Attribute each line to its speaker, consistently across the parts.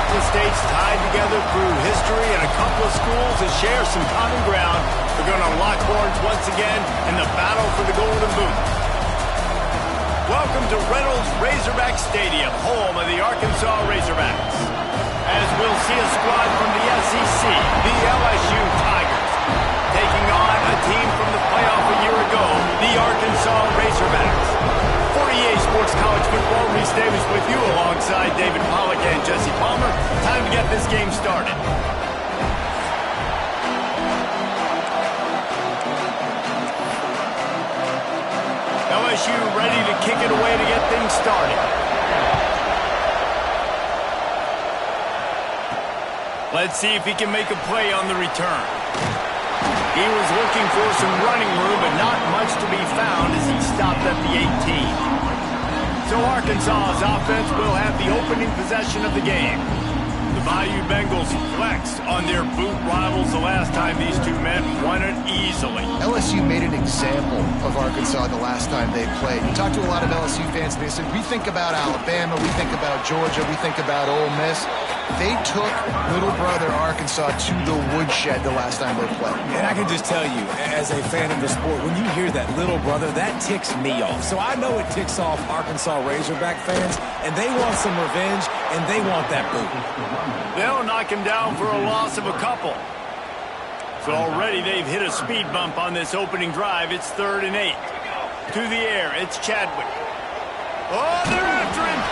Speaker 1: couple of states tied together through history and a couple of schools that share some common ground. They're going to lock horns once again in the battle for the Golden Boot. Welcome to Reynolds Razorback Stadium, home of the Arkansas Razorbacks. As we'll see a squad from the SEC, the LSU Tigers, taking on a team from the playoff a year ago, the Arkansas Razorbacks. 48 Sports College Football, Reese Davis with you alongside David Pollack and Jesse Palmer. Time to get this game started. LSU ready to kick it away to get things started. Let's see if he can make a play on the return. He was looking for some running room, but not much to be found as he stopped at the 18. So Arkansas's offense will have the opening possession of the game. The Bayou Bengals flexed on their boot rivals the last time these two men won it easily.
Speaker 2: LSU made an example of Arkansas the last time they played. You talk to a lot of LSU fans, and they said, we think about Alabama, we think about Georgia, we think about Ole Miss. They took little brother Arkansas to the woodshed the last time they played.
Speaker 3: And I can just tell you, as a fan of the sport, when you hear that little brother, that ticks me off. So I know it ticks off Arkansas Razorback fans, and they want some revenge, and they want that boot.
Speaker 1: They'll knock him down for a loss of a couple. So already they've hit a speed bump on this opening drive. It's 3rd and 8. To the air, it's Chadwick. Oh, they're after him!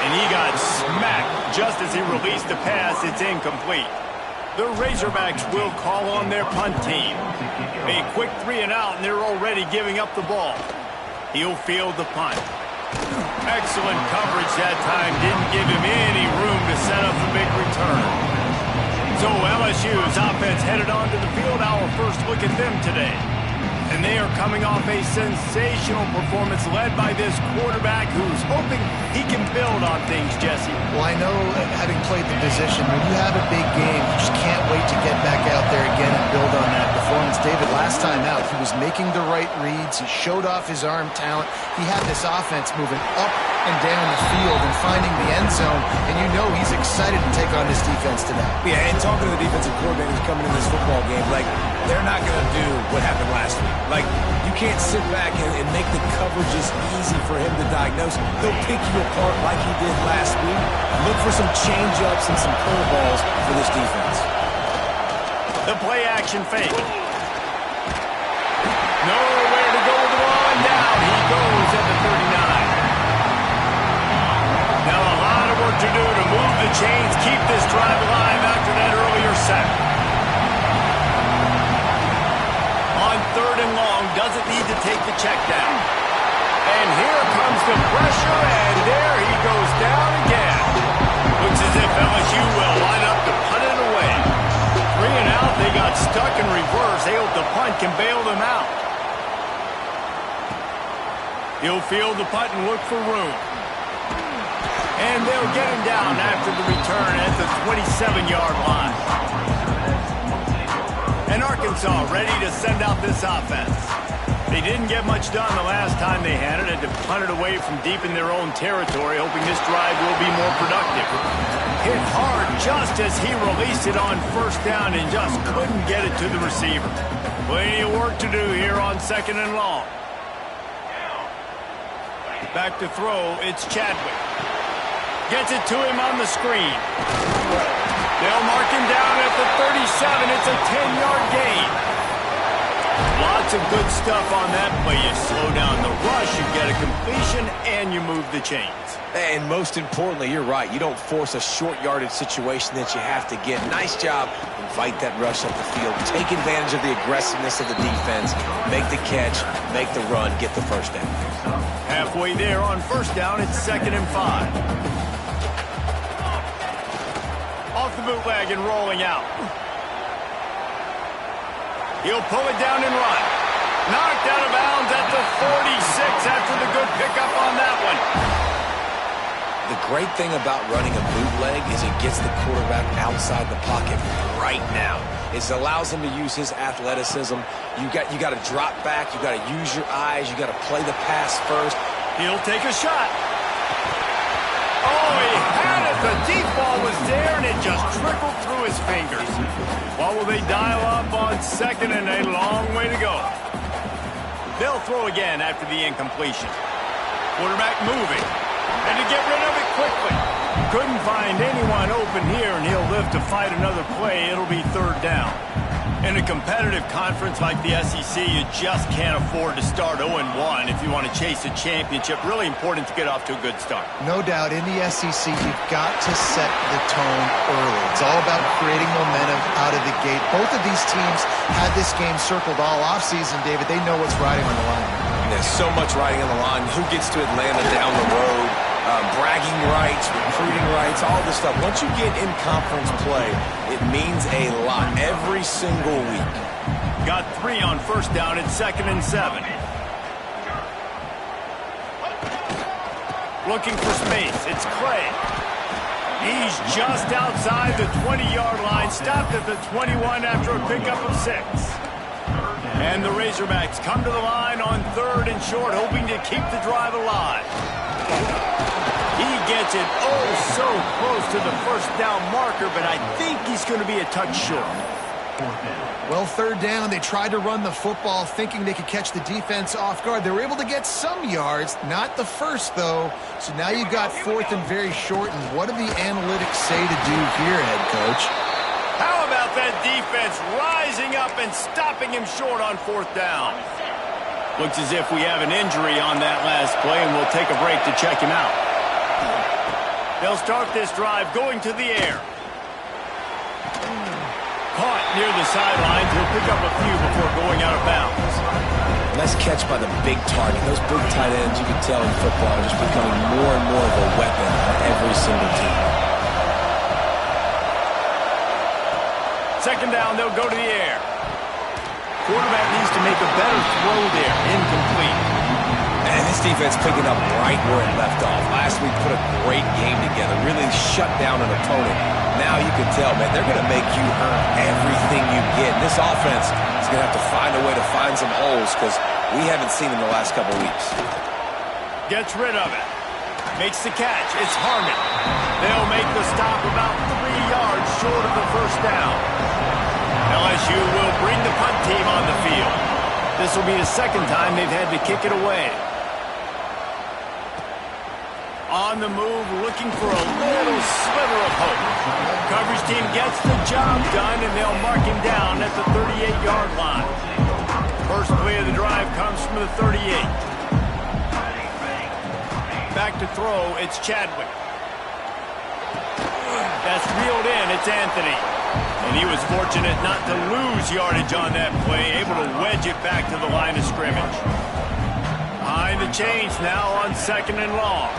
Speaker 1: And he got smacked just as he released the pass. It's incomplete. The Razorbacks will call on their punt team. A quick 3 and out, and they're already giving up the ball. He'll field the punt. Excellent coverage that time. Didn't give him any room to set up the big return. So LSU's offense headed onto the field. Our first look at them today. And they are coming off a sensational performance led by this quarterback who's hoping he can build on things, Jesse.
Speaker 2: Well, I know, having played the position, when you have a big game, you just can't wait to get back out there again and build on that performance. David, last time out, he was making the right reads. He showed off his arm talent. He had this offense moving up and down the field and finding the end zone, and you know he's excited to take on this defense today.
Speaker 3: Yeah, and talking to the defensive coordinators coming in this football game, like, they're not going to do what happened last week. Like, you can't sit back and make the coverages easy for him to diagnose. They'll pick you apart like he did last week. Look for some change-ups and some curveballs for this defense.
Speaker 1: The play-action fake. Nowhere to go with the ball, and down he goes at the 39. Now a lot of work to do to move the chains, keep this drive alive after that earlier sack. On 3rd and long, doesn't need to take the check down. And here comes the pressure, and there he goes down again. Looks as if LSU will line up to punt it away. 3 and out, they got stuck in reverse. They hope the punt can bail them out. He'll field the punt and look for room. And they'll get him down after the return at the 27-yard line. And Arkansas ready to send out this offense. They didn't get much done the last time they had it. Had to punt it away from deep in their own territory, hoping this drive will be more productive. Hit hard just as he released it on 1st down and just couldn't get it to the receiver. Plenty of work to do here on 2nd and long. Back to throw, it's Chadwick. Gets it to him on the screen. They'll mark him down at the 37. It's a 10-yard gain. Lots of good stuff on that play. You slow down the rush, you get a completion, and you move the chains.
Speaker 3: And most importantly, you're right. You don't force a short yardage situation that you have to get. Nice job. Invite that rush up the field. Take advantage of the aggressiveness of the defense. Make the catch, make the run, get the 1st down.
Speaker 1: Halfway there on 1st down, it's 2nd and 5. Off the bootleg and rolling out. He'll pull it down and run. Knocked out of bounds at the 46 after the good pickup on that one.
Speaker 3: The great thing about running a bootleg is it gets the quarterback outside the pocket right now. It allows him to use his athleticism. You got to drop back. You got to use your eyes. You got to play the pass first.
Speaker 1: He'll take a shot. Oh, he had it The deep ball was there, and it just trickled through his fingers. What will they dial up on second, and a long way to go? They'll throw again after the incompletion. Quarterback moving, and to get rid of it quickly. Couldn't find anyone open here, and he'll live to fight another play. It'll be third down. In a competitive conference like the SEC, you just can't afford to start 0-1 if you want to chase a championship. Really important to get off to a good start.
Speaker 2: No doubt, in the SEC, you've got to set the tone early. It's all about creating momentum out of the gate. Both of these teams had this game circled all offseason, David. They know what's riding on the line.
Speaker 3: There's so much riding on the line. Who gets to Atlanta down the road? Bragging rights, recruiting rights, all this stuff. Once you get in conference play, it means a lot every single week.
Speaker 1: Got 3 on first down at 2nd and 7. Looking for space. It's Clay. He's just outside the 20-yard line. Stopped at the 21 after a pickup of 6. And the Razorbacks come to the line on 3rd and short, hoping to keep the drive alive. He gets it so close to the first down marker, but I think he's going to be a touch short.
Speaker 2: Well, 3rd down, they tried to run the football thinking they could catch the defense off guard. They were able to get some yards, not the first, though. So now you've got 4th and very short, and what do the analytics say to do here, head coach?
Speaker 1: How about that defense rising up and stopping him short on 4th down? Looks as if we have an injury on that last play, and we'll take a break to check him out. They'll start this drive going to the air. Caught near the sidelines. He'll pick up a few before going out of bounds.
Speaker 3: Nice catch by the big target. Those big tight ends, you can tell in football, are just becoming more and more of a weapon on every single team.
Speaker 1: 2nd down, they'll go to the air. Quarterback needs to make a better throw there. Incomplete.
Speaker 3: And this defense picking up right where it left off. Last week put a great game together, really shut down an opponent. Now you can tell, man, they're going to make you earn everything you get. This offense is going to have to find a way to find some holes because we haven't seen them the last couple weeks.
Speaker 1: Gets rid of it. Makes the catch. It's Harmon. They'll make the stop about 3 yards short of the first down. LSU will bring the punt team on the field. This will be the 2nd time they've had to kick it away. On the move, looking for a little sliver of hope. Coverage team gets the job done, and they'll mark him down at the 38-yard line. First play of the drive comes from the 38. Back to throw, it's Chadwick. That's reeled in, it's Anthony. And he was fortunate not to lose yardage on that play, able to wedge it back to the line of scrimmage. Behind the chains now on 2nd and long.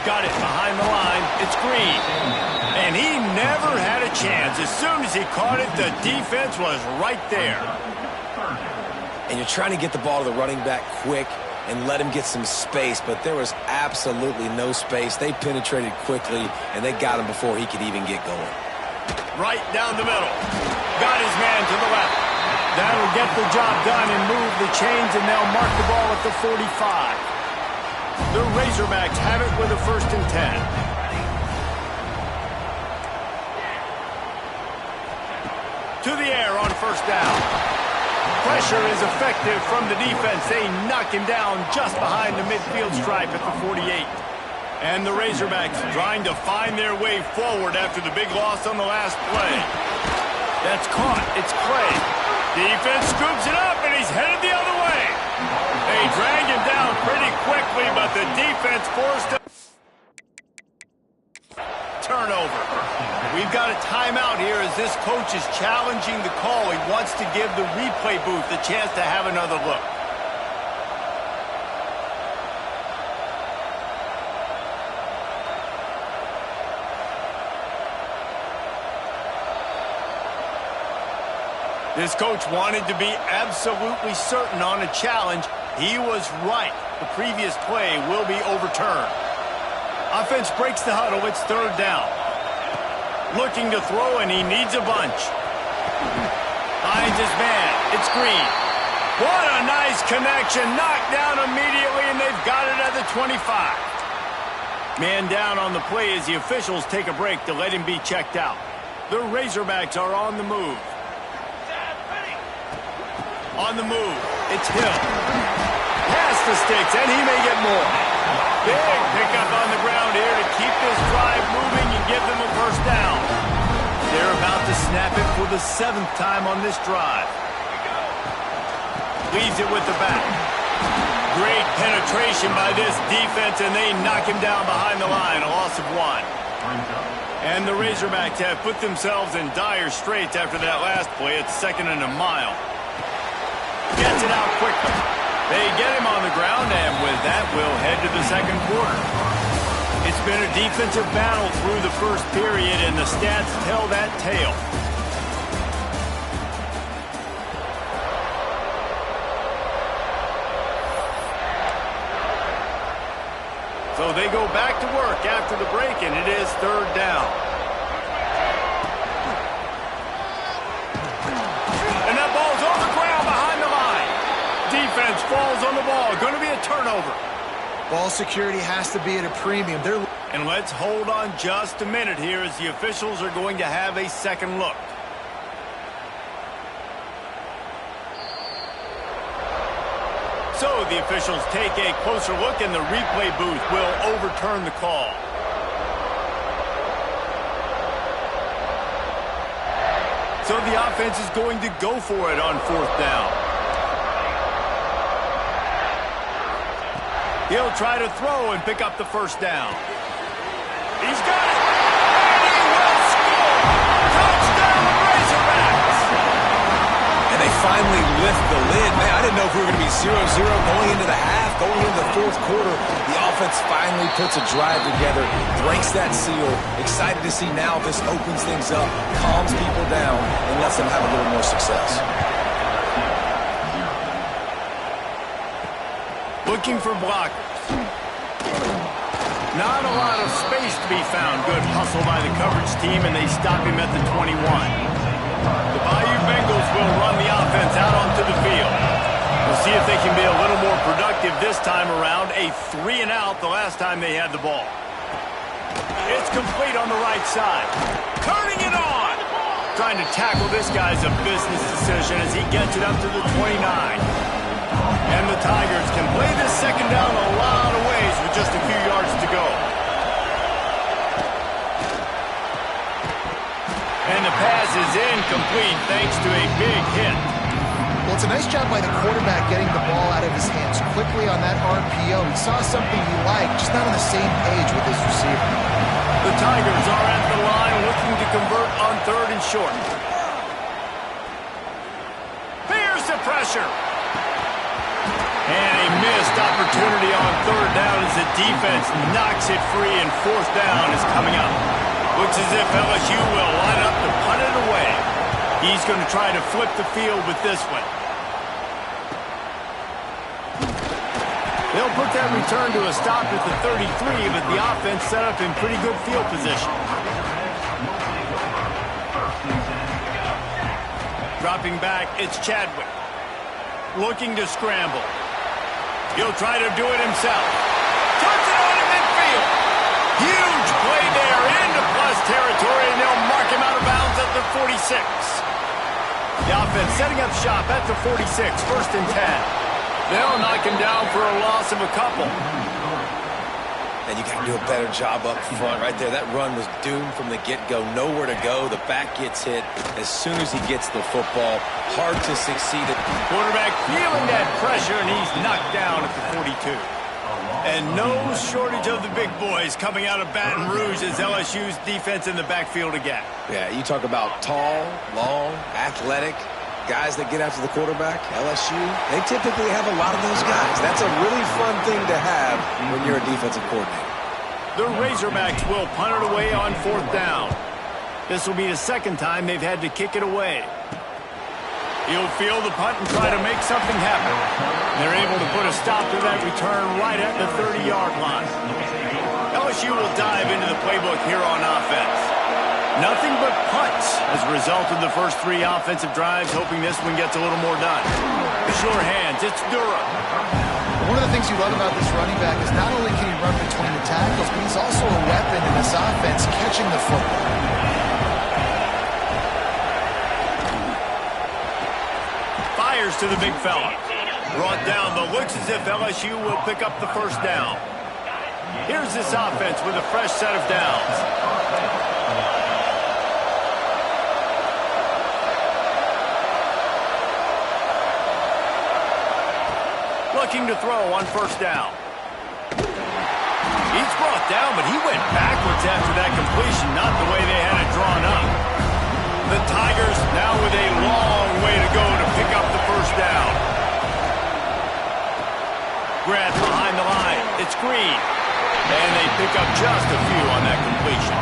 Speaker 1: Got it behind the line. It's Green. And he never had a chance. As soon as he caught it, the defense was right there.
Speaker 3: And you're trying to get the ball to the running back quick and let him get some space, but there was absolutely no space. They penetrated quickly, and they got him before he could even get going.
Speaker 1: Right down the middle. Got his man to the left. That'll get the job done and move the chains, and they'll mark the ball at the 45. The Razorbacks have it with a 1st and 10. To the air on 1st down. Pressure is effective from the defense. They knock him down just behind the midfield stripe at the 48. And the Razorbacks trying to find their way forward after the big loss on the last play. That's caught. It's Clay. Defense scoops it up, and he's headed the other way. They drag him down pretty quickly, but the defense forced a turnover. We've got a timeout here as this coach is challenging the call. He wants to give the replay booth a chance to have another look. This coach wanted to be absolutely certain on a challenge. He was right. The previous play will be overturned. Offense breaks the huddle. It's 3rd down. Looking to throw, and he needs a bunch. Finds his man. It's Green. What a nice connection. Knocked down immediately, and they've got it at the 25. Man down on the play as the officials take a break to let him be checked out. The Razorbacks are on the move. On the move, it's Hill. Past the sticks, and he may get more. Big pickup on the ground here to keep this drive moving and give them a first down. They're about to snap it for the 7th time on this drive. Leaves it with the back. Great penetration by this defense, and they knock him down behind the line, a loss of 1. And the Razorbacks have put themselves in dire straits after that last play. It's 2nd and a mile. Gets it out quickly. They get him on the ground, and with that, we'll head to the 2nd quarter. It's been a defensive battle through the first period, and the stats tell that tale. So they go back to work after the break, and it is 3rd down. And that ball's on the ground behind the line. Defense falls on the ball. Going to be a turnover.
Speaker 2: Ball security has to be at a premium.
Speaker 1: And let's hold on just a minute here as the officials are going to have a second look. So the officials take a closer look, and the replay booth will overturn the call. So the offense is going to go for it on 4th down. He'll try to throw and pick up the first down. He's got it! And he will score! Touchdown, Razorbacks!
Speaker 3: And they finally lift the lid. Man, I didn't know if we were going to be 0-0 going into the half, going into the 4th quarter. The offense finally puts a drive together, breaks that seal. Excited to see now this opens things up, calms people down, and lets them have a little more success.
Speaker 1: Looking for blockers. Not a lot of space to be found. Good hustle by the coverage team, and they stop him at the 21. The Bayou Bengals will run the offense out onto the field. We'll see if they can be a little more productive this time around. A 3-and-out the last time they had the ball. It's complete on the right side. Turning it on! Trying to tackle this guy's a business decision as he gets it up to the 29. And the Tigers can play this second down a lot of ways with just a few yards to go. And the pass is incomplete thanks to a big hit.
Speaker 2: Well, it's a nice job by the quarterback getting the ball out of his hands quickly on that RPO. He saw something he liked, just not on the same page with his receiver.
Speaker 1: The Tigers are at the line looking to convert on 3rd and short. Here's the pressure. And a missed opportunity on 3rd down as the defense knocks it free, and 4th down is coming up. Looks as if LSU will line up to punt it away. He's going to try to flip the field with this one. They'll put that return to a stop at the 33, but the offense set up in pretty good field position. Dropping back, it's Chadwick. Looking to scramble. He'll try to do it himself. Puts it on in midfield. Huge play there into plus territory, and they'll mark him out of bounds at the 46. The offense setting up shop at the 46, 1st and 10. They'll knock him down for a loss of a couple.
Speaker 3: And you got to do a better job up front right there. That run was doomed from the get-go. Nowhere to go. The back gets hit as soon as he gets the football. Hard to succeed.
Speaker 1: Quarterback feeling that pressure, and he's knocked down at the 42. And no shortage of the big boys coming out of Baton Rouge as LSU's defense in the backfield again.
Speaker 3: Yeah, you talk about tall, long, athletic guys that get after the quarterback. LSU, they typically have a lot of those guys. That's a really fun thing to have when you're a defensive coordinator.
Speaker 1: The Razorbacks will punt it away on 4th down. This will be the 2nd time they've had to kick it away. He'll field the punt and try to make something happen. They're able to put a stop to that return right at the 30-yard line. LSU will dive into the playbook here on offense. Nothing but punts as a result of the first 3 offensive drives, hoping this one gets a little more done. Sure hands, it's Durham.
Speaker 2: One of the things you love about this running back is not only can he run between the tackles, but he's also a weapon in this offense catching the football.
Speaker 1: Fires to the big fella. Brought down, but looks as if LSU will pick up the first down. Here's this offense with a fresh set of downs. Looking to throw on first down. He's brought down, but he went backwards after that completion, not the way they had it drawn up. The Tigers now with a long way to go to pick up the first down. Grant behind the line. It's Green. And they pick up just a few on that completion.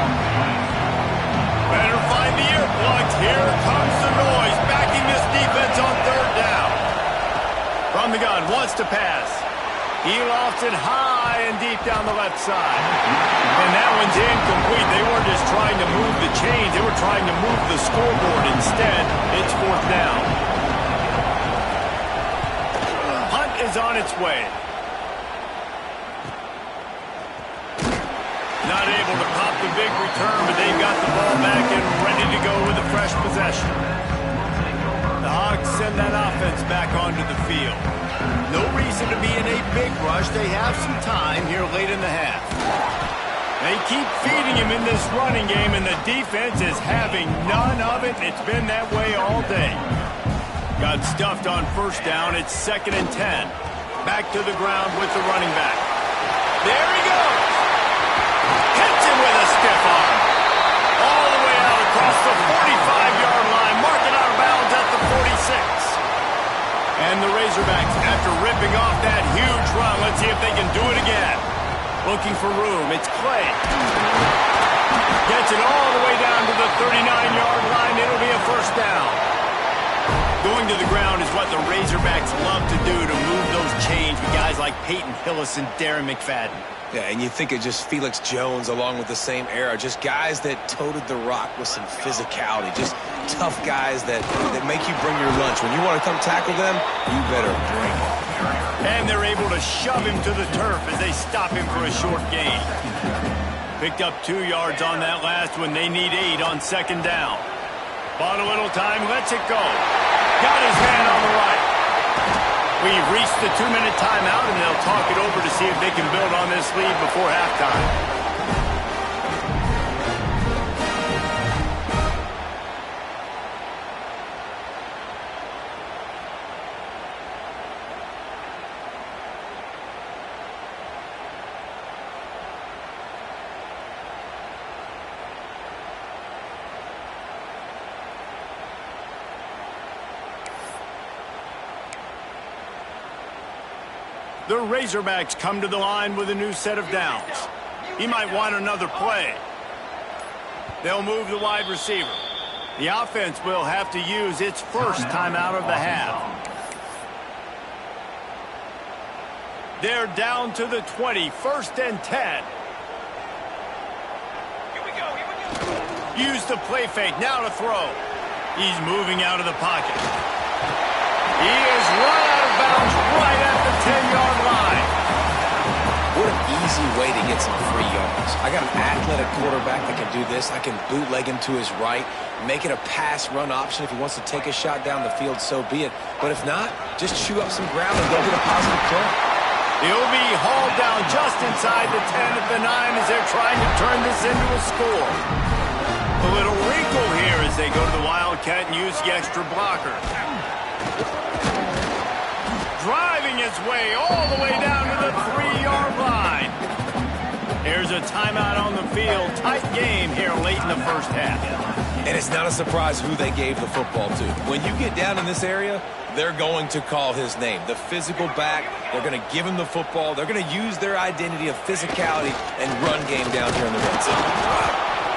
Speaker 1: Better find the earplugs. Here comes the noise, backing this defense on third down. From the gun, wants to pass. He lofts it high and deep down the left side. And that one's incomplete. They weren't just trying to move the chains. They were trying to move the scoreboard instead. It's fourth down. Hunt is on its way. Not able to pop the big return, but they've got the ball back and ready to go with a fresh possession. The Hogs send that offense back onto the field. No reason to be in a big rush. They have some time here late in the half. They keep feeding him in this running game, and the defense is having none of it. It's been that way all day. Got stuffed on first down. It's 2nd and 10. Back to the ground with the running back. There he goes. Hits him with a stiff arm. All the way out across the 45-yard line. Marking out of bounds at the 46. And the Razorbacks, after ripping off that huge run, let's see if they can do it again. Looking for room. It's Clay. Gets it all the way down to the 39-yard line. It'll be a first down. Going to the ground is what the Razorbacks love to do to move those chains with guys like Peyton Hillis and Darren McFadden.
Speaker 3: Yeah, and you think of just Felix Jones along with the same era. Just guys that toted the rock with some physicality. Just tough guys that make you bring your lunch. When you want to come tackle them, you better bring it.
Speaker 1: And they're able to shove him to the turf as they stop him for a short gain. Picked up 2 yards on that last one. They need 8 on second down. Bought a little time, lets it go. Got his hand on the right. We've reached the 2-minute timeout, and they'll talk it over to see if they can build on this lead before halftime. The Razorbacks come to the line with a new set of downs. He might want another play. They'll move the wide receiver. The offense will have to use its first timeout of the half. They're down to the 20, 1st and 10. Use the play fake, now to throw. He's moving out of the pocket. He is run out of bounds right at the 10-yard line.
Speaker 3: What an easy way to get some free yards. I got an athletic quarterback that can do this. I can bootleg him to his right, make it a pass-run option. If he wants to take a shot down the field, so be it. But if not, just chew up some ground and go get a positive play.
Speaker 1: He'll be hauled down just inside the 10 at the 9 as they're trying to turn this into a score. A little wrinkle here as they go to the Wildcat and use the extra blocker. Driving his way all the way down to the 3-yard line. There's a timeout on the field. Tight game here late in the first half.
Speaker 3: And it's not a surprise who they gave the football to. When you get down in this area, they're going to call his name. The physical back, they're going to give him the football. They're going to use their identity of physicality and run game down here in the red zone.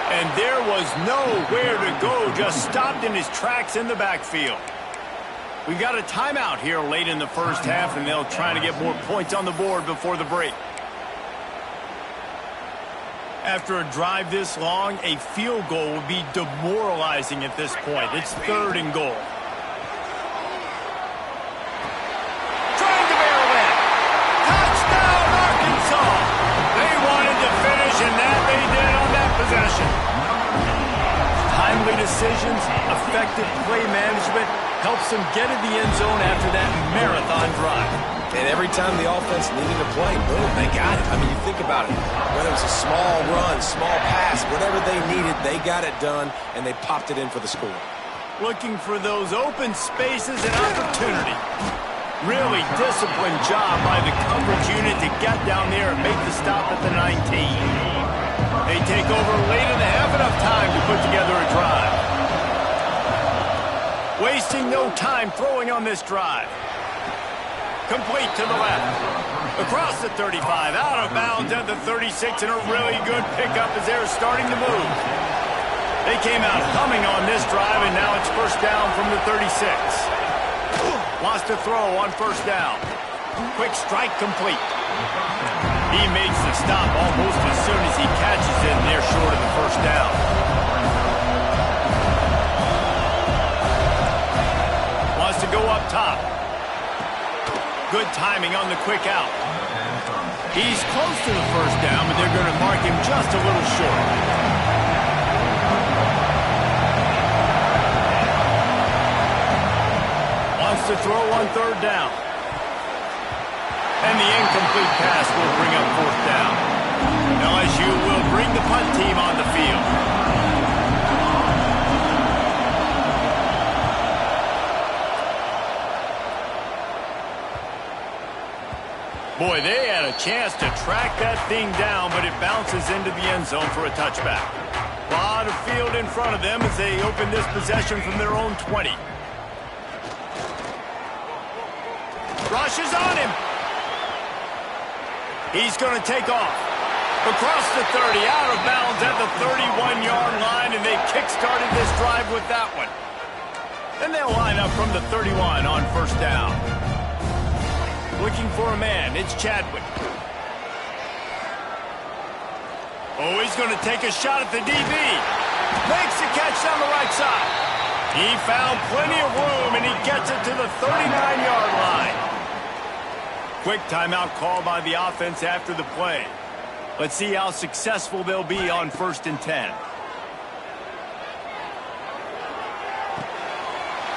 Speaker 1: And there was nowhere to go, just stopped in his tracks in the backfield. We've got a timeout here late in the first half, and they'll try to get more points on the board before the break. After a drive this long, a field goal would be demoralizing at this point. It's 3rd and goal. Trying to barrel in. effective play management helps them get in the end zone after that marathon drive.
Speaker 3: And every time the offense needed a play, boom, they got it. I mean, you think about it. Whether it was a small run, small pass, whatever they needed, they got it done, and they popped it in for the score.
Speaker 1: Looking for those open spaces and opportunity. Really disciplined job by the coverage unit to get down there and make the stop at the 19. They take over late in the half, enough time to put together a drive. Wasting no time throwing on this drive. Complete to the left. Across the 35, out of bounds at the 36, and a really good pickup as they're starting to move. They came out humming on this drive, and now it's first down from the 36. Lost a throw on first down. Quick strike complete. He makes the stop almost as soon as he catches it, and they're short of the first down. Wants to go up top. Good timing on the quick out. He's close to the first down, but they're going to mark him just a little short. Wants to throw on third down. And the incomplete pass will bring up fourth down. LSU will bring the punt team on the field. Boy, they had a chance to track that thing down, but it bounces into the end zone for a touchback. A lot of field in front of them as they open this possession from their own 20. Rushes on him. He's going to take off. Across the 30, out of bounds at the 31-yard line, and they kick-started this drive with that one. And they'll line up from the 31 on first down. Looking for a man, it's Chadwick. Oh, he's going to take a shot at the DB. Makes the catch down the right side. He found plenty of room, and he gets it to the 39-yard line. Quick timeout call by the offense after the play. Let's see how successful they'll be on 1st and 10.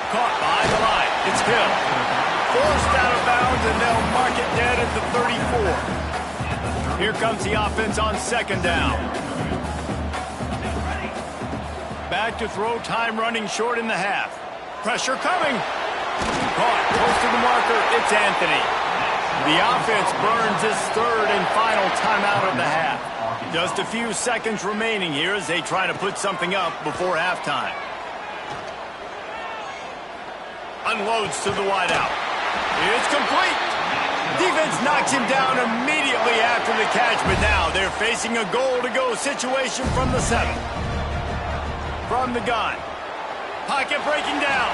Speaker 1: Caught by the line. It's Hill. Forced out of bounds, and they'll mark it dead at the 34. Here comes the offense on 2nd down. Back to throw, time running short in the half. Pressure coming. Caught close to the marker. It's Anthony. The offense burns his 3rd and final timeout of the half. Just a few seconds remaining here as they try to put something up before halftime. Unloads to the wideout. It's complete. Defense knocks him down immediately after the catch, but now they're facing a goal-to-go situation from the 7. From the gun. Pocket breaking down.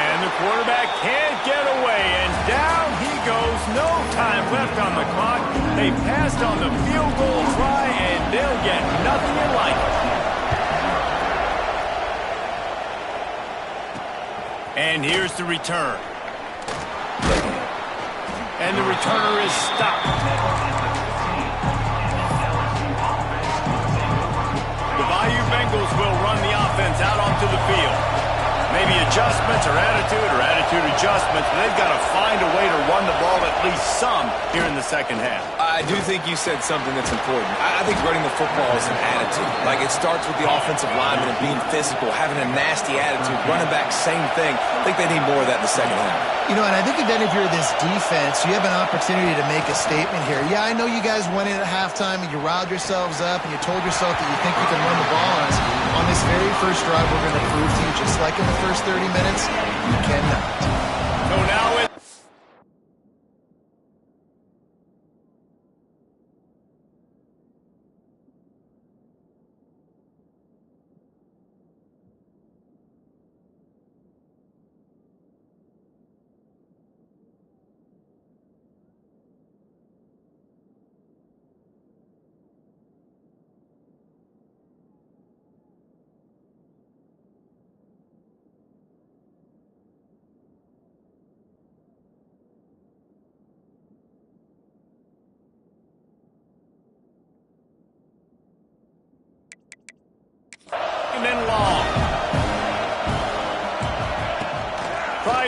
Speaker 1: And the quarterback can't get away, and down he goes. No time left on the clock. They passed on the field goal try, and they'll get nothing like it. And here's the return. And the returner is stopped. The Bayou Bengals will run the offense out onto the field. Maybe adjustments or attitude adjustments, but they've got to find a way to run the ball at least some here in the second half.
Speaker 3: I do think you said something that's important. I think running the football is an attitude. Like, it starts with the offensive lineman and being physical, having a nasty attitude. Running back, same thing. I think they need more of that in the second half.
Speaker 2: You know, and I think even if you're this defense, you have an opportunity to make a statement here. Yeah, I know you guys went in at halftime and you riled yourselves up and you told yourself that you think you can run the ball on us. On this very first drive, we're going to prove to you, just like in the first 30 minutes, you cannot.
Speaker 1: So now it's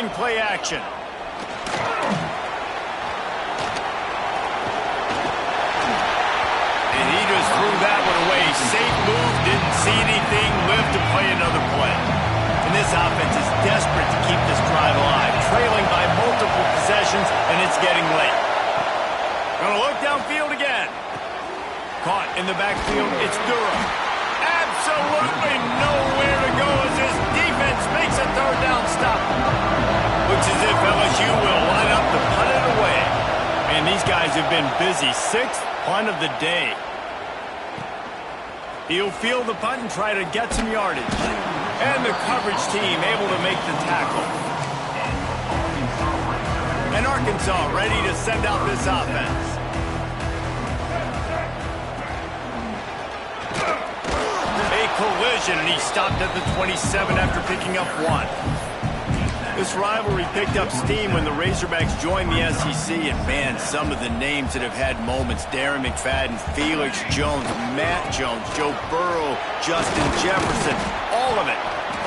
Speaker 1: throwing play action. And he just threw that one away. Safe move, didn't see anything, lived to play another play. And this offense is desperate to keep this drive alive, trailing by multiple possessions, and it's getting late. Gonna look downfield again. Caught in the backfield, it's Durham. Absolutely nowhere to go as this defense makes a third down stop. Looks as if LSU will line up to punt it away. And these guys have been busy. 6th punt of the day. He'll field the punt and try to get some yardage. And the coverage team able to make the tackle. And Arkansas ready to send out this offense. A collision, and he stopped at the 27 after picking up 1. This rivalry picked up steam when the Razorbacks joined the SEC, and man, some of the names that have had moments: Darren McFadden, Felix Jones, Matt Jones, Joe Burrow, Justin Jefferson, all of it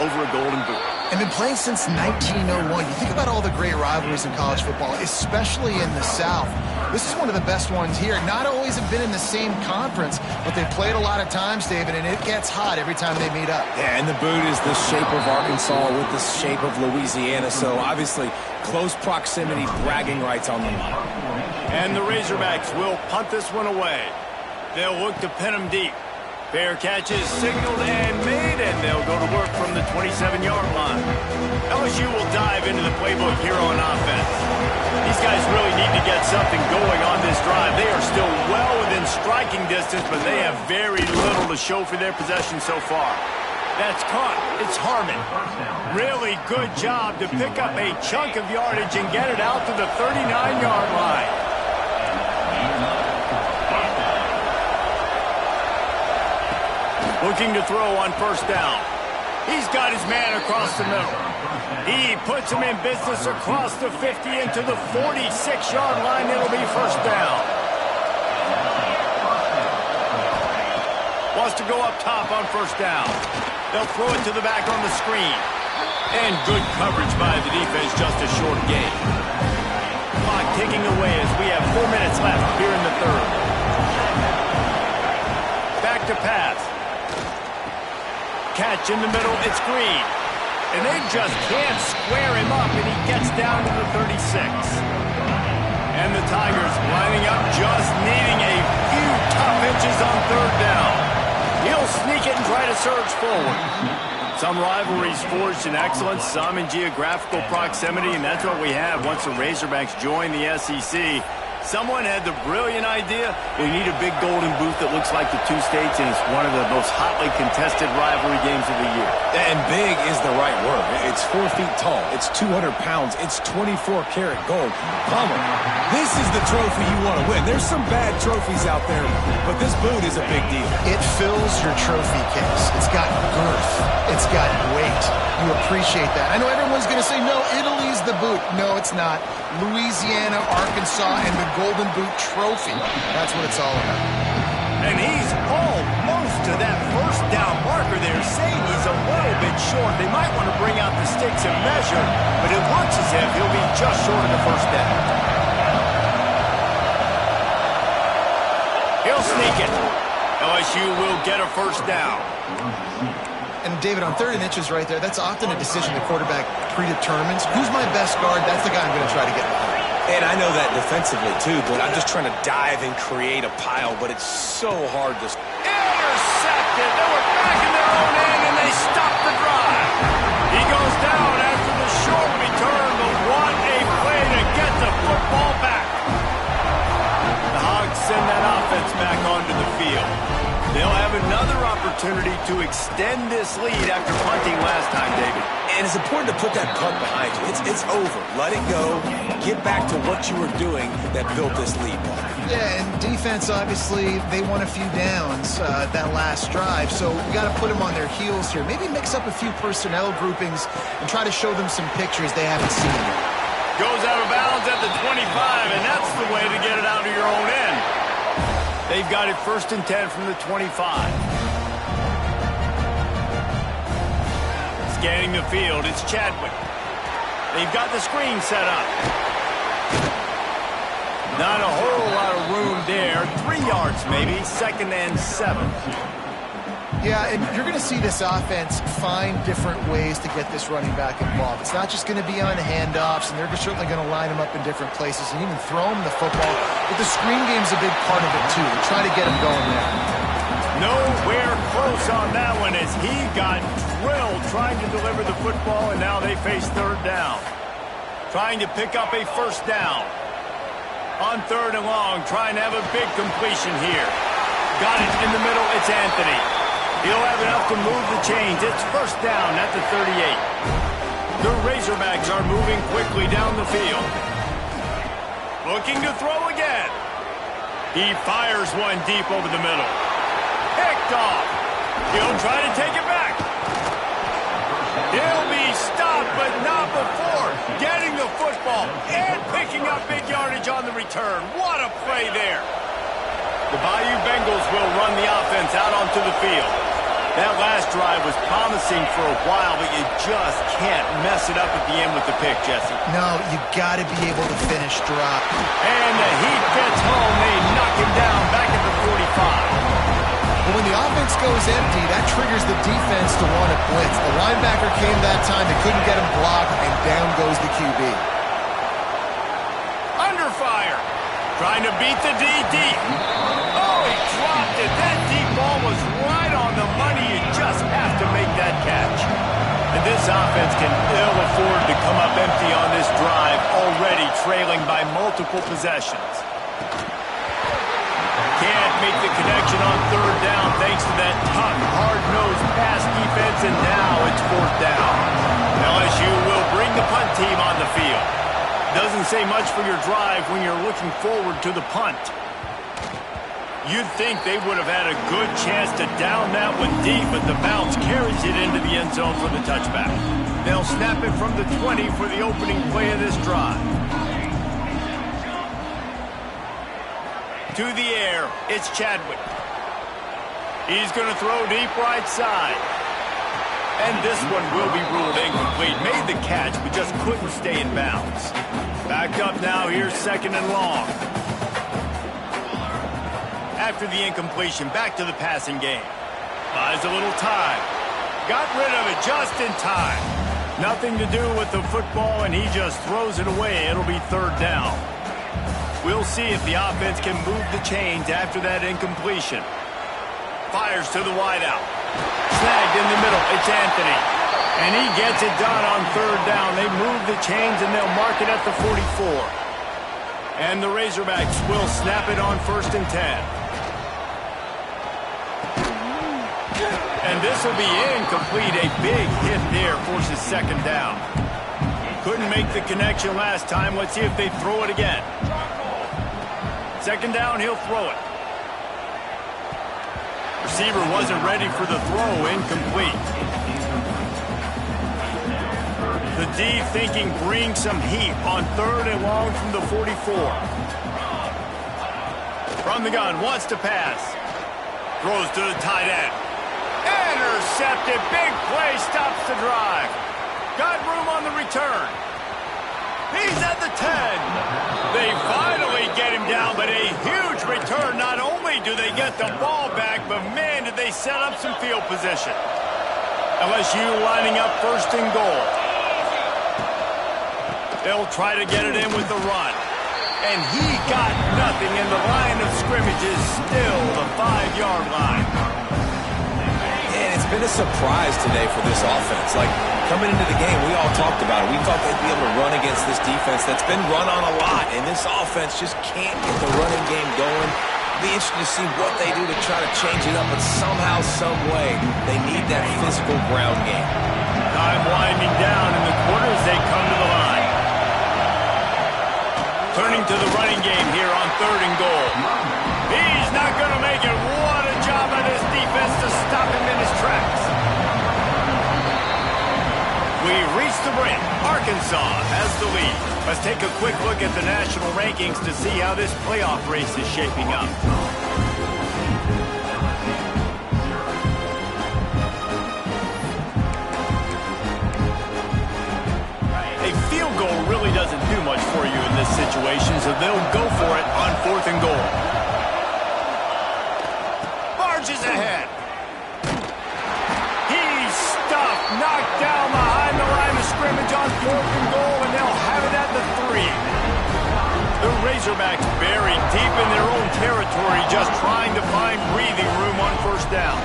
Speaker 1: over a Golden Boot.
Speaker 2: And been playing since 1901. You think about all the great rivalries in college football, especially in the South. This is one of the best ones here. Not always have been in the same conference, but they've played a lot of times, David, and it gets hot every time they meet up.
Speaker 3: Yeah, and the boot is the shape of Arkansas with the shape of Louisiana, so obviously close proximity, bragging rights on the line.
Speaker 1: And the Razorbacks will punt this one away. They'll look to pin them deep. Fair catch is signaled and made, and they'll go to work from the 27-yard line. LSU will dive into the playbook here on offense. These guys really need to get something going on this drive. They are still well within striking distance, but they have very little to show for their possession so far. That's caught. It's Harmon. Really good job to pick up a chunk of yardage and get it out to the 39-yard line. Looking to throw on first down. He's got his man across the middle. He puts him in business across the 50 into the 46-yard line. It'll be first down. Wants to go up top on first down. They'll throw it to the back on the screen. And good coverage by the defense, just a short gain. Clock ticking away as we have 4 minutes left here in the third. Back to pass. Catch in the middle, it's Green. And they just can't square him up, and he gets down to the 36. And the Tigers lining up, just needing a few tough inches on third down. He'll sneak it and try to surge forward. Some rivalries forged in excellence, some in geographical proximity, and that's what we have once the Razorbacks join the SEC. Someone had the brilliant idea, we need a big Golden Boot that looks like the two states, and it's one of the most hotly contested rivalry games of the year.
Speaker 3: And big is the right word. It's 4 feet tall. It's 200 pounds. It's 24-karat gold. Palmer, this is the trophy you want to win. There's some bad trophies out there, but this boot is a big deal.
Speaker 2: It fills your trophy case. It's got girth. It's got weight. You appreciate that. I know everyone's going to say, no, Italy's the boot. No, it's not. Louisiana, Arkansas, and the Golden Boot trophy. That's what it's all about.
Speaker 1: And he's almost to that first down marker there, saying he's a little bit short. They might want to bring out the sticks and measure, but it looks as if he'll be just short of the first down. He'll sneak it. LSU will get a first down.
Speaker 2: And David, on 3rd and inches right there, that's often a decision the quarterback predetermines. Who's my best guard? That's the guy I'm going to try to get behind.
Speaker 3: And I know that defensively, too, but I'm just trying to dive and create a pile, but it's so hard to...
Speaker 1: Intercepted! They were back in their own end, and they stopped the drive. He goes down after the short return, but what a play to get the football back. The Hogs send that offense back onto the field. They'll have another opportunity to extend this lead after punting last time, David.
Speaker 3: And it's important to put that punt behind you. It's over. Let it go. Get back to what you were doing that built this lead.
Speaker 2: Yeah, and defense, obviously, they won a few downs that last drive, so we got to put them on their heels here. Maybe mix up a few personnel groupings and try to show them some pictures they haven't seen yet.
Speaker 1: Goes out of bounds at the 25, and that's the way to get it out of your own end. They've got it 1st and 10 from the 25. Scanning the field, it's Chadwick. They've got the screen set up. Not a whole lot of room there. 3 yards maybe. 2nd and 7.
Speaker 2: Yeah, and you're going to see this offense find different ways to get this running back involved. It's not just going to be on handoffs, and they're certainly going to line him up in different places and even throw him the football. But the screen game's a big part of it, too. They're trying to get him going there.
Speaker 1: Nowhere close on that one as he got drilled trying to deliver the football, and now they face 3rd down. Trying to pick up a 1st down. On 3rd and long, trying to have a big completion here. Got it in the middle. It's Anthony. He'll have enough to move the chains. It's 1st down at the 38. The Razorbacks are moving quickly down the field. Looking to throw again. He fires one deep over the middle. Picked off. He'll try to take it back. He'll be stopped, but not before getting the football and picking up big yardage on the return. What a play there. The Bayou Bengals will run the offense out onto the field. That last drive was promising for a while, but you just can't mess it up at the end with the pick, Jesse.
Speaker 2: No, you got to be able to finish drop.
Speaker 1: And the heat gets home. They knock him down back at the 45.
Speaker 2: But when the offense goes empty, that triggers the defense to want to blitz. The linebacker came that time. They couldn't get him blocked, and down goes the QB.
Speaker 1: Under fire. Trying to beat the D deep. Oh, he dropped it. That deep ball was right on the money. You just have to make that catch. And this offense can ill afford to come up empty on this drive, already trailing by multiple possessions. Can't make the connection on 3rd down thanks to that tough, hard-nosed pass defense, and now it's 4th down. LSU will bring the punt team on the field. Doesn't say much for your drive when you're looking forward to the punt. You'd think they would have had a good chance to down that one deep, but the bounce carries it into the end zone for the touchback. They'll snap it from the 20 for the opening play of this drive. To the air, it's Chadwick. He's going to throw deep right side. And this one will be ruled incomplete. Made the catch, but just couldn't stay in bounds. Back up now, here's 2nd and long. After the incompletion, back to the passing game. Buys a little time. Got rid of it just in time. Nothing to do with the football, and he just throws it away. It'll be 3rd down. We'll see if the offense can move the chains after that incompletion. Fires to the wideout. Snagged in the middle. It's Anthony. And he gets it done on 3rd down. They move the chains, and they'll mark it at the 44. And the Razorbacks will snap it on 1st and 10. And this will be incomplete. A big hit there forces 2nd down. Couldn't make the connection last time. Let's see if they throw it again. 2nd down, he'll throw it. Receiver wasn't ready for the throw. Incomplete. The D thinking bring some heat on 3rd and long from the 44. From the gun, wants to pass. Throws to the tight end. Intercepted. Big play, stops the drive. Got room on the return. He's at the 10. They finally get him down, but a huge return. Not only do they get the ball back, but man, did they set up some field position. LSU lining up 1st and goal. They'll try to get it in with the run. And he got nothing, and the line of scrimmage is still the 5-yard line.
Speaker 3: And it's been a surprise today for this offense. Like, coming into the game, we all talked about it. We thought they'd be able to run against this defense that's been run on a lot, and this offense just can't get the running game going. Be interested to see what they do to try to change it up, but somehow, some way, they need that physical ground game.
Speaker 1: Time winding down in the quarter as they come to the line. Turning to the running game here on 3rd and goal. He's not going to make it. What a job by this defense to stop him in his tracks. We reach the brink. Arkansas has the lead. Let's take a quick look at the national rankings to see how this playoff race is shaping up. A field this situation, so they'll go for it on 4th and goal. Barges ahead. He's stuffed, knocked down behind the line of scrimmage on 4th and goal, and they'll have it at the 3. The Razorbacks buried deep in their own territory, just trying to find breathing room on 1st down.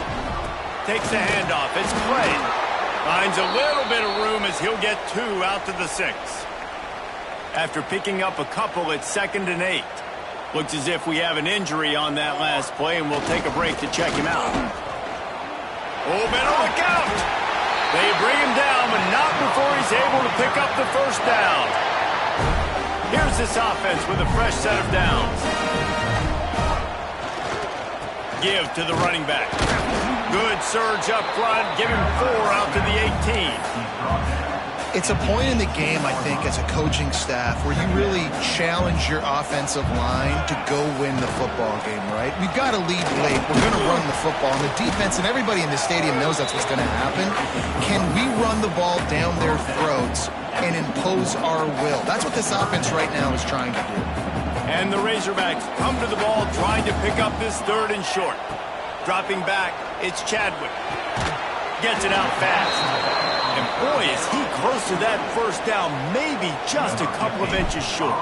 Speaker 1: Takes the handoff. It's Clay. Finds a little bit of room as he'll get 2 out to the 6. After picking up a couple, it's 2nd and 8. Looks as if we have an injury on that last play, and we'll take a break to check him out. Oh, better look out! They bring him down, but not before he's able to pick up the 1st down. Here's this offense with a fresh set of downs. Give to the running back. Good surge up front. Give him 4 out to the 18.
Speaker 2: It's a point in the game, I think, as a coaching staff where you really challenge your offensive line to go win the football game, right? We've got to lead late. We're going to run the football. And the defense and everybody in the stadium knows that's what's going to happen. Can we run the ball down their throats and impose our will? That's what this offense right now is trying to do.
Speaker 1: And the Razorbacks come to the ball trying to pick up this 3rd and short. Dropping back, it's Chadwick. Gets it out fast. And boy, is he close to that 1st down, maybe just a couple of inches short.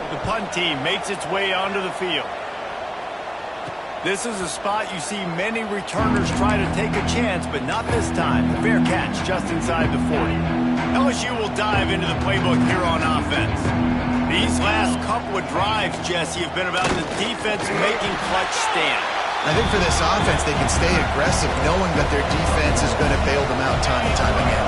Speaker 1: The punt team makes its way onto the field. This is a spot you see many returners try to take a chance, but not this time. A fair catch just inside the 40. LSU will dive into the playbook here on offense. These last couple of drives, Jesse, have been about the defense making clutch stand.
Speaker 2: I think for this offense, they can stay aggressive knowing that their defense is going to bail them out time and time again.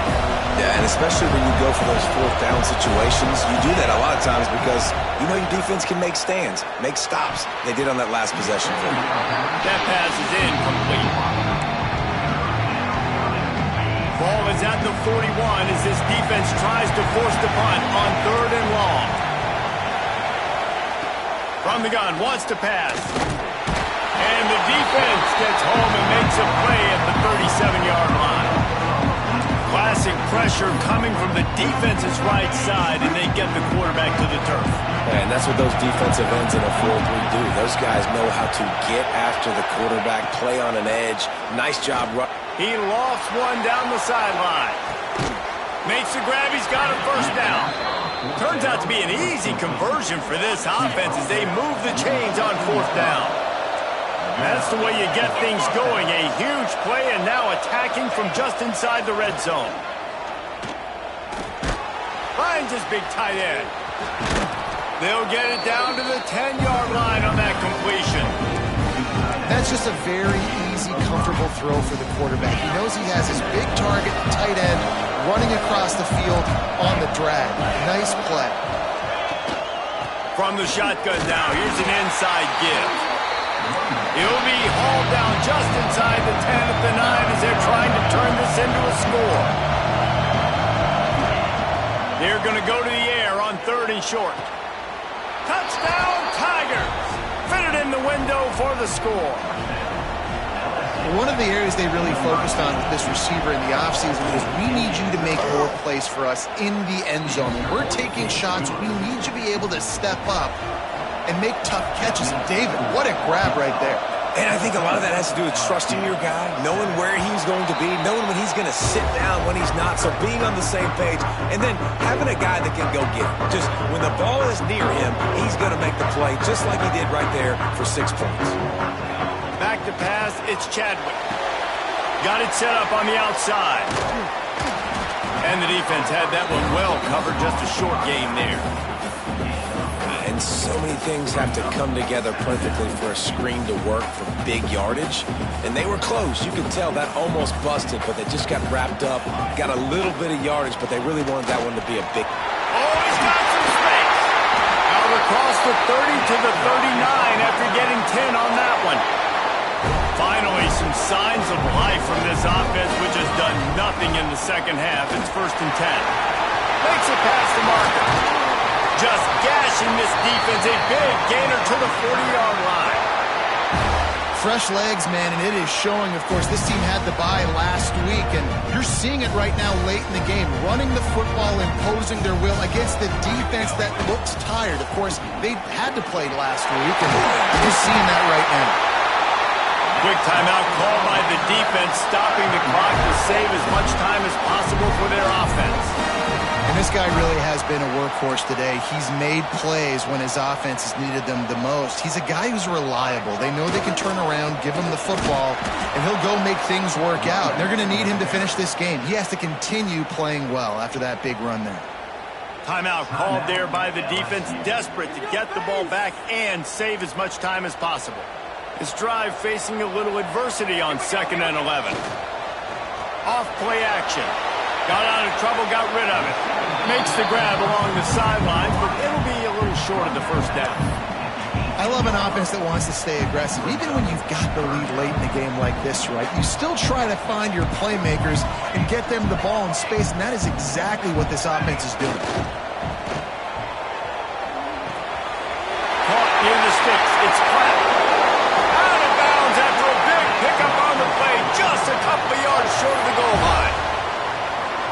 Speaker 3: Yeah, and especially when you go for those 4th down situations, you do that a lot of times because you know your defense can make stands, make stops. They did on that last possession for you.
Speaker 1: That pass is incomplete. Ball is at the 41 as this defense tries to force the punt on 3rd and long. From the gun, wants to pass. And the defense gets home and makes a play at the 37-yard line. Classic pressure coming from the defense's right side, and they get the quarterback to the turf.
Speaker 3: And that's what those defensive ends in a 4-3 do. Those guys know how to get after the quarterback, play on an edge. Nice job.
Speaker 1: He lofts one down the sideline. Makes the grab. He's got a 1st down. Turns out to be an easy conversion for this offense as they move the chains on 4th down. That's the way you get things going. A huge play and now attacking from just inside the red zone. Finds his big tight end. They'll get it down to the 10-yard line on that completion.
Speaker 2: That's just a very easy, comfortable throw for the quarterback. He knows he has his big target, tight end, running across the field on the drag. Nice play.
Speaker 1: From the shotgun now, here's an inside give. He'll be hauled down just inside the 10 at the 9 as they're trying to turn this into a score. They're going to go to the air on 3rd and short. Touchdown, Tigers! Fitted in the window for the score.
Speaker 2: One of the areas they really focused on with this receiver in the offseason was we need you to make more plays for us in the end zone. When we're taking shots, we need you to be able to step up and make tough catches. And David, what a grab right there.
Speaker 3: And I think a lot of that has to do with trusting your guy, knowing where he's going to be, knowing when he's going to sit down, when he's not, so being on the same page, and then having a guy that can go get it. Just when the ball is near him, he's going to make the play just like he did right there for 6 points.
Speaker 1: Back to pass, it's Chadwick. Got it set up on the outside. And the defense had that one well covered, just a short game there.
Speaker 3: And so many things have to come together perfectly for a screen to work for big yardage. And they were close. You could tell that almost busted, but they just got wrapped up, got a little bit of yardage, but they really wanted that one to be a big.
Speaker 1: Oh, he's got some space. Out across the 30 to the 39 after getting 10 on that one. Finally, some signs of life from this offense, which has done nothing in the second half. It's 1st and 10. Makes it past the marker. Just gashing this defense. A big gainer to the 40-yard line.
Speaker 2: Fresh legs, man, and it is showing. Of course, this team had the bye last week, and you're seeing it right now late in the game. Running the football, imposing their will against the defense that looks tired. Of course, they had to play last week, and you're just seeing that right now.
Speaker 1: Quick timeout called by the defense, stopping the clock to save as much time as possible for their offense.
Speaker 2: And this guy really has been a workhorse today. He's made plays when his offense has needed them the most. He's a guy who's reliable. They know they can turn around, give him the football, and he'll go make things work out. And they're going to need him to finish this game. He has to continue playing well after that big run there.
Speaker 1: Timeout called there by the defense, desperate to get the ball back and save as much time as possible. This drive facing a little adversity on 2nd and 11. Off play action. Got out of trouble, got rid of it. Makes the grab along the sidelines, but it'll be a little short of the first down.
Speaker 2: I love an offense that wants to stay aggressive. Even when you've got the lead late in the game like this, right, you still try to find your playmakers and get them the ball in space, and that is exactly what this offense is doing.
Speaker 1: Caught near the sticks. It's flat. Out of bounds after a big pickup on the play, just a couple of yards short of the goal line.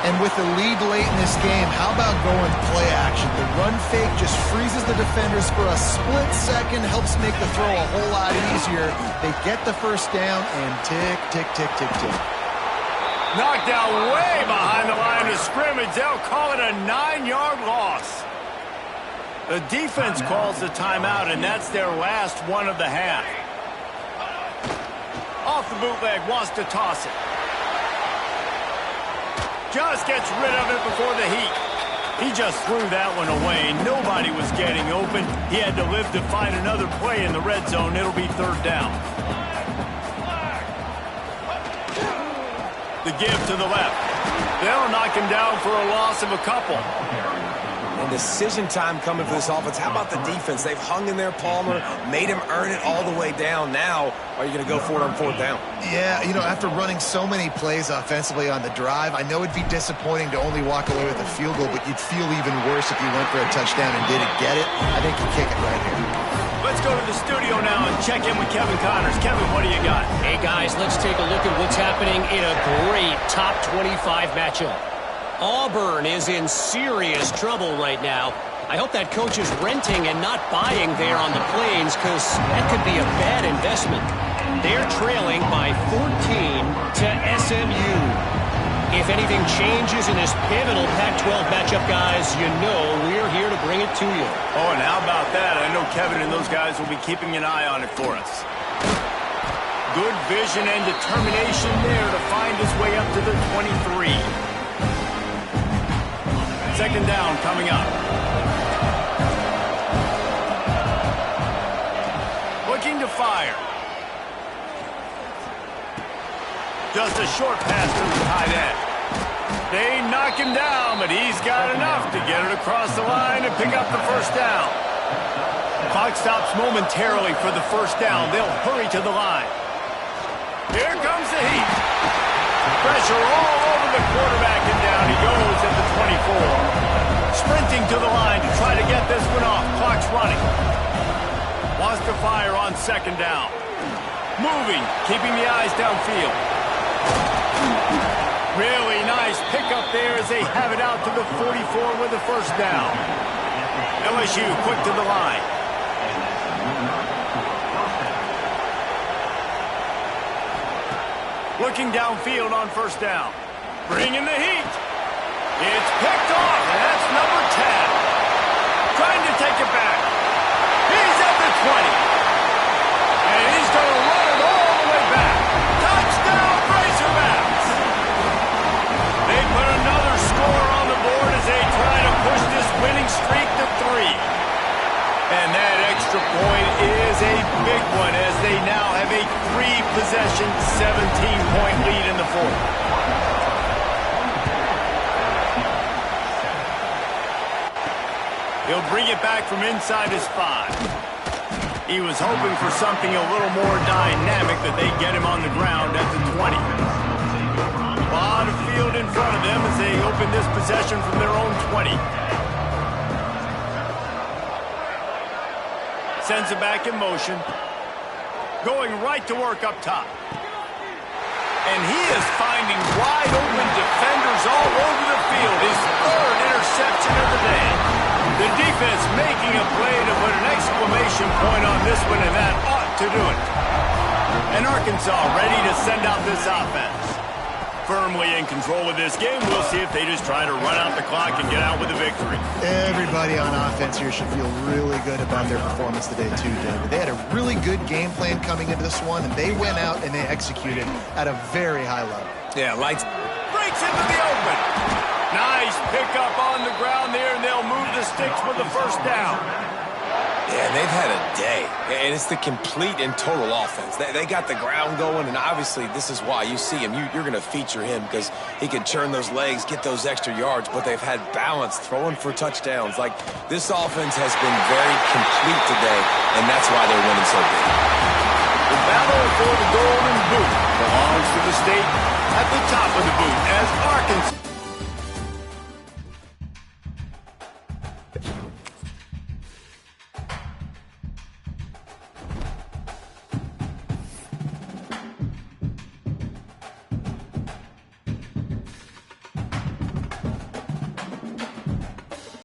Speaker 2: And with the lead late in this game, how about going play action? The run fake just freezes the defenders for a split second, helps make the throw a whole lot easier. They get the first down, and tick, tick, tick, tick, tick.
Speaker 1: Knocked down way behind the line of scrimmage. They'll call it a 9-yard loss. The defense calls the timeout, and that's their last one of the half. Off the bootleg, wants to toss it. Just gets rid of it before the heat. He just threw that one away. Nobody was getting open. He had to live to find another play in the red zone. It'll be 3rd down. The give to the left. They'll knock him down for a loss of a couple.
Speaker 3: And decision time coming for this offense. How about the defense? They've hung in there, Palmer, made him earn it all the way down. Now, are you going to go for it on 4th down?
Speaker 2: Yeah, you know, after running so many plays offensively on the drive, I know it'd be disappointing to only walk away with a field goal, but you'd feel even worse if you went for a touchdown and didn't get it. I think you kick it right here.
Speaker 1: Let's go to the studio now and check in with Kevin Connors. Kevin, what do you got?
Speaker 4: Hey, guys, let's take a look at what's happening in a great top 25 matchup. Auburn is in serious trouble right now. I hope that coach is renting and not buying there on the Plains, because that could be a bad investment. They're trailing by 14 to SMU. If anything changes in this pivotal Pac-12 matchup, guys, you know we're here to bring it to you.
Speaker 1: Oh, and how about that? I know Kevin and those guys will be keeping an eye on it for us. Good vision and determination there to find his way up to the 23. 2nd down coming up. Looking to fire. Just a short pass to the tight end. They knock him down, but he's got enough to get it across the line and pick up the first down. Clock stops momentarily for the first down. They'll hurry to the line. Here comes the heat. Pressure all over the quarterback, and down he goes at the 24. Sprinting to the line to try to get this one off. Clock's running. Wants to fire on 2nd down. Moving, keeping the eyes downfield. Really nice pickup there as they have it out to the 44 with the first down. LSU quick to the line. Looking downfield on 1st down. Bringing the heat. It's picked off, and that's number 10. Trying to take it back. He's at the 20. And he's going to run it all the way back. Touchdown, Razorbacks. They put another score on the board as they try to push this winning streak to 3. And that extra point is a big one as they now have a 3-possession, 17-point lead in the 4th. He'll bring it back from inside his 5. He was hoping for something a little more dynamic, that they get him on the ground at the 20. A lot of field in front of them as they open this possession from their own 20. Sends it back in motion. going right to work up top. And he is finding wide open defenders all over the field. His third interception of the day. The defense making a play to put an exclamation point on this one, and that ought to do it. And Arkansas ready to send out this offense. Firmly in control of this game. We'll see if they just try to run out the clock and get out with a victory.
Speaker 2: Everybody on offense here should feel really good about their performance today too, David. They had a really good game plan coming into this one, and they went out and they executed at a very high level.
Speaker 3: Yeah, lights.
Speaker 1: Breaks into the open. Nice pickup on the ground there, and they'll move the sticks with the first down.
Speaker 3: Yeah, they've had a day, and it's the complete and total offense. They got the ground going, and obviously this is why you see him. You're going to feature him because he can churn those legs, get those extra yards, but they've had balance, throwing for touchdowns. Like, this offense has been very complete today, and that's why they're winning so big.
Speaker 1: The battle for the golden boot belongs to the state at the top of the boot as Arkansas.